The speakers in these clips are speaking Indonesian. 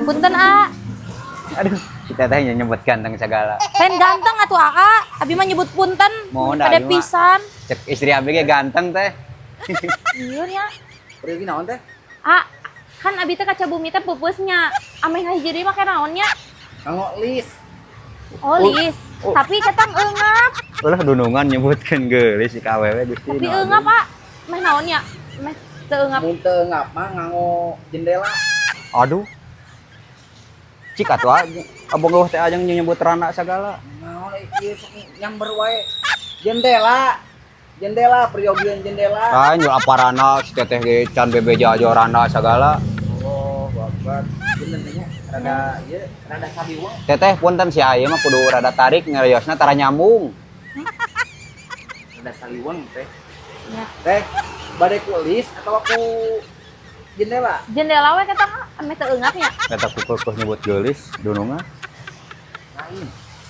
Punten A. Aduh, kita teh nyebut ganteng segala. Pen ganteng atuh AA. Abi mah nyebut punten. Mohon dah, Pada abi mah. pisan. Cek istri abi ge ganteng teh. Iya nya. Pergi naon teh? A, kan abi teh kaca bumi teh pupusnya. Ameh hiji deui make naonnya? Kanggo lis. Oh, lis. Tapi ketang eungap. Ulah dunungan nyebutkeun geulis si kawewe Gusti. Tapi eungap, Pak. Meh naonnya? Meh teu eungap. Mun teu ngap mah nganggo jendela. Aduh. Cik atuh abang eueuh teh ajang nyebut rana segala. Naon ieu nyamber wae. Jendela. Jendela periogian jendela. Kan nyul aparana si teteh ge can bebeja aja rana segala. Oh, babat. Bener nya rada ieu rada sabiwang. Teteh punten si aya mah kudu rada tarik ngariosna tara nyambung. Rada saliwang teh. Ya. Teh bade ku lis atau aku jendela? Jendela we ketang ameh teu eungapnya. Eta kukuh nyebut geulis dunungan. Lain.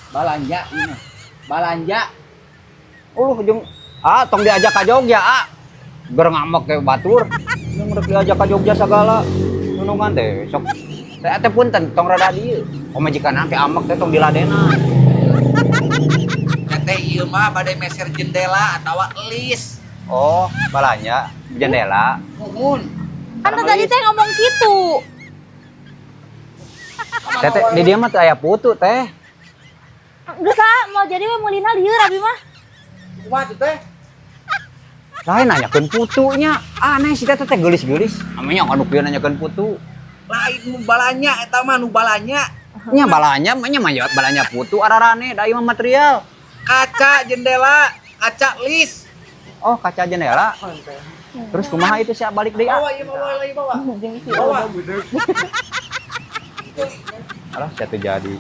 Balanja ieu mah. Balanja. Jeung tong diajak ka Jogja, Ger ngamek ke batur. Jeung rek diajak ka Jogja sagala. Nunungan teh sok. Teh punten tong rada dieu. Pamajikanna ke amek teh tong diladenan. Teh ieu mah bade meser jendela atawa lis. Oh, balanya jendela. Mumun. Kan tadi teh ngomong gitu. Teteh di dia mah teh aya putu teh. Geus mau jadi we mulina lieur abi mah. Kumaha tuh teh? Lain nanyakeun putunya. Aneh si teteh geulis-geulis. Amanya anu kieu nanyakeun putu. Lain nu balanya eta mah nu balanya. Nya balanya mah nya balanya putu ararane da ieu mah material. Kaca jendela, kaca lis. Oh, kaca jendela. Terus kumaha itu sih balik deui? Bawa ieu bawa lagi bawa. Bawa. Alah, satu jadi.